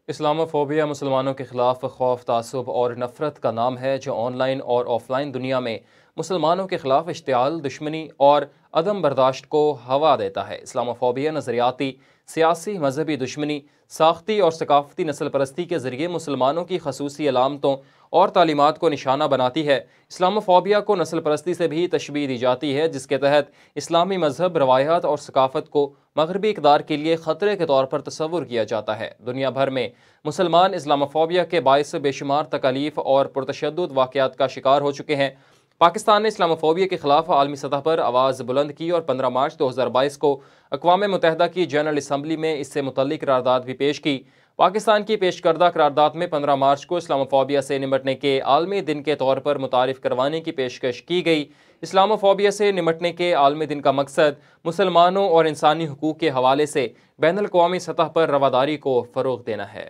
Islamophobia मुसलमानों के खिलाफ खौफ, तासुब और नफरत का नाम है जो ऑनलाइन और ऑफलाइन दुनिया में मुसलमानों के खिलाफ इश्तियाल, दुश्मनी और अदम बर्दाश्त को हवा देता है। इस्लामोफोबिया नज़रियाती, सियासी, मजहबी दुश्मनी, साख्ती और सकाफती नस्ल परस्ती के ज़रिए मुसलमानों की खसूसी अलामतों और तालीमात को निशाना बनाती है। इस्लामोफोबिया को नस्ल परस्ती से भी तशबीह दी जाती है, जिसके तहत इस्लामी मजहब, रवायात और सकाफत को मगरबी इक़दार के लिए ख़तरे के तौर पर तस्वुर किया जाता है। दुनिया भर में मुसलमान इस्लामोफोबिया के बायस बेशुमार तकालीफ और पुरतशद्दुद वाक़यात का शिकार हो चुके हैं। पाकिस्तान ने इस्लामोफोबिया के खिलाफ आलमी सतह पर आवाज़ बुलंद की और 15 मार्च 2022 को अक़वाम मुत्तहिदा की जनरल असम्बली में इससे मुतल्लिक करारदाद भी पेश की। पाकिस्तान की पेश करदा करारदाद में 15 मार्च को इस्लामोफोबिया से निमटने के आलमी दिन के तौर पर मुतारिफ करवाने की पेशकश की गई। इस्लामोफोबिया से निमटने के आलमी दिन का मकसद मुसलमानों और इंसानी हुकूक के हवाले से बैनुल अक़वामी सतह पर रवादारी को फ़रोग़ देना है।